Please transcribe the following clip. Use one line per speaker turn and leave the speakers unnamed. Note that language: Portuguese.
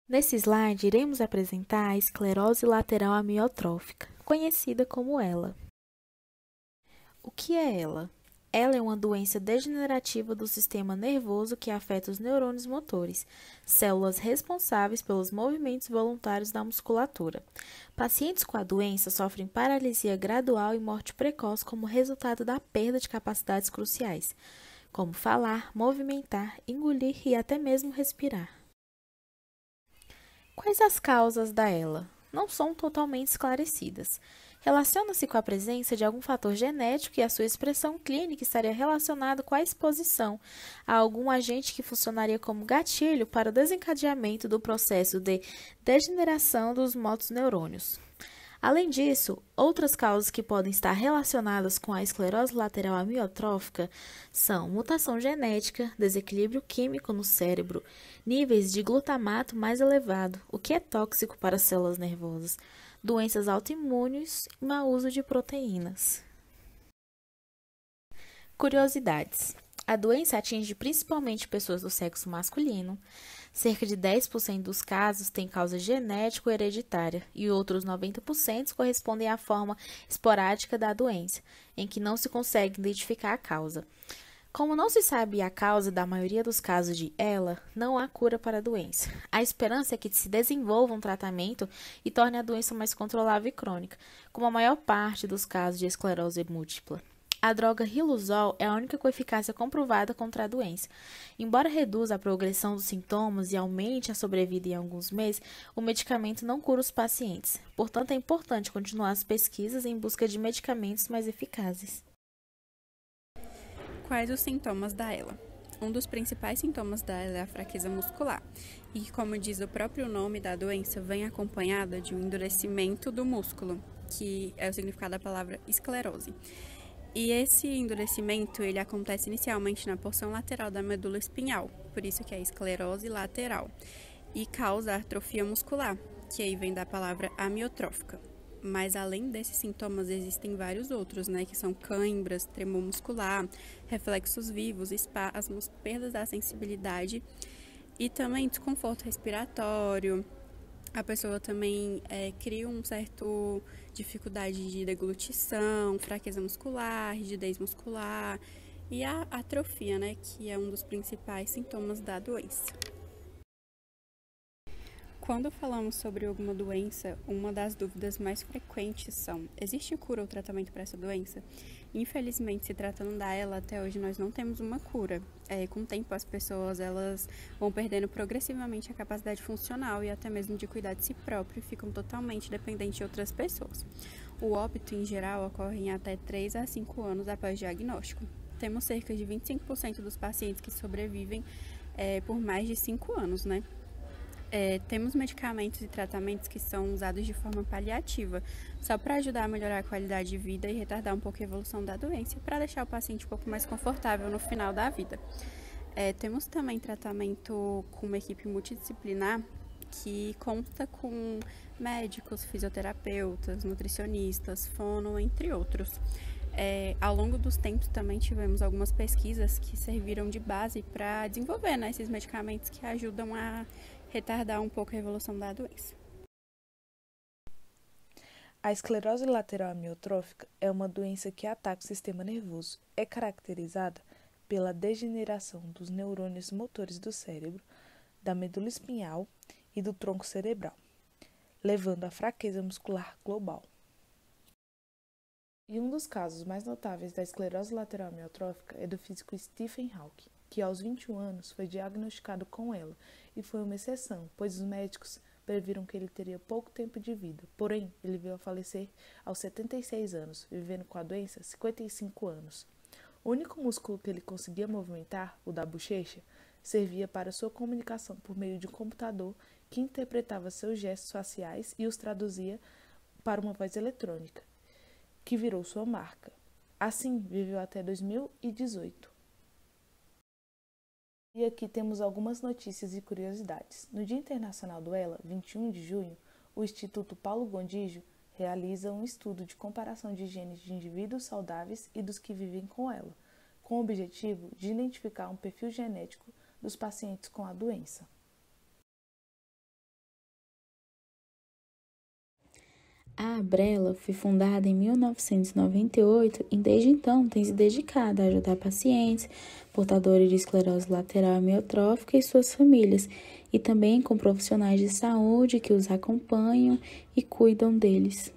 Nesse slide, iremos apresentar a esclerose lateral amiotrófica, conhecida como ELA. O que é ELA? Ela é uma doença degenerativa do sistema nervoso que afeta os neurônios motores, células responsáveis pelos movimentos voluntários da musculatura. Pacientes com a doença sofrem paralisia gradual e morte precoce como resultado da perda de capacidades cruciais, como falar, movimentar, engolir e até mesmo respirar. Quais as causas da ELA? Não são totalmente esclarecidas. Relaciona-se com a presença de algum fator genético e a sua expressão clínica estaria relacionada com a exposição a algum agente que funcionaria como gatilho para o desencadeamento do processo de degeneração dos motoneurônios. Além disso, outras causas que podem estar relacionadas com a esclerose lateral amiotrófica são mutação genética, desequilíbrio químico no cérebro, níveis de glutamato mais elevado, o que é tóxico para as células nervosas, doenças autoimunes e mau uso de proteínas. Curiosidades. A doença atinge principalmente pessoas do sexo masculino. Cerca de 10% dos casos têm causa genética ou hereditária e outros 90% correspondem à forma esporádica da doença, em que não se consegue identificar a causa. Como não se sabe a causa da maioria dos casos de ELA, não há cura para a doença. A esperança é que se desenvolva um tratamento e torne a doença mais controlável e crônica, como a maior parte dos casos de esclerose múltipla. A droga Riluzol é a única com eficácia comprovada contra a doença. Embora reduza a progressão dos sintomas e aumente a sobrevida em alguns meses, o medicamento não cura os pacientes. Portanto, é importante continuar as pesquisas em busca de medicamentos mais eficazes.
Quais os sintomas da ELA? Um dos principais sintomas da ELA é a fraqueza muscular, e, como diz o próprio nome da doença, vem acompanhada de um endurecimento do músculo, que é o significado da palavra esclerose. E esse endurecimento, ele acontece inicialmente na porção lateral da medula espinhal, por isso que é esclerose lateral, e causa atrofia muscular, que aí vem da palavra amiotrófica. Mas além desses sintomas, existem vários outros, que são cãibras, tremor muscular, reflexos vivos, espasmos, perdas da sensibilidade e também desconforto respiratório. A pessoa também cria um certo dificuldade de deglutição, fraqueza muscular, rigidez muscular e a atrofia, que é um dos principais sintomas da doença. Quando falamos sobre alguma doença, uma das dúvidas mais frequentes são: existe cura ou tratamento para essa doença? Infelizmente, se tratando da ELA, até hoje nós não temos uma cura. Com o tempo, as pessoas elas vão perdendo progressivamente a capacidade funcional e até mesmo de cuidar de si próprio e ficam totalmente dependentes de outras pessoas. O óbito, em geral, ocorre em até 3 a 5 anos após o diagnóstico. Temos cerca de 25% dos pacientes que sobrevivem por mais de 5 anos, Temos medicamentos e tratamentos que são usados de forma paliativa, só para ajudar a melhorar a qualidade de vida e retardar um pouco a evolução da doença, para deixar o paciente um pouco mais confortável no final da vida. Temos também tratamento com uma equipe multidisciplinar que conta com médicos, fisioterapeutas, nutricionistas, fono, entre outros. Ao longo dos tempos também tivemos algumas pesquisas que serviram de base para desenvolver esses medicamentos que ajudam a retardar um pouco a evolução da doença.
A esclerose lateral amiotrófica é uma doença que ataca o sistema nervoso. É caracterizada pela degeneração dos neurônios motores do cérebro, da medula espinhal e do tronco cerebral, levando à fraqueza muscular global. E um dos casos mais notáveis da esclerose lateral amiotrófica é do físico Stephen Hawking, que aos 21 anos foi diagnosticado com ela e foi uma exceção, pois os médicos previram que ele teria pouco tempo de vida. Porém, ele veio a falecer aos 76 anos, vivendo com a doença 55 anos. O único músculo que ele conseguia movimentar, o da bochecha, servia para sua comunicação por meio de um computador que interpretava seus gestos faciais e os traduzia para uma voz eletrônica, que virou sua marca. Assim, viveu até 2018. E aqui temos algumas notícias e curiosidades. No Dia Internacional do ELA, 21 de junho, o Instituto Paulo Gontijo realiza um estudo de comparação de genes de indivíduos saudáveis e dos que vivem com ela, com o objetivo de identificar um perfil genético dos pacientes com a doença.
A Abrela foi fundada em 1998 e desde então tem se dedicado a ajudar pacientes portadores de esclerose lateral amiotrófica e suas famílias, e também com profissionais de saúde que os acompanham e cuidam deles.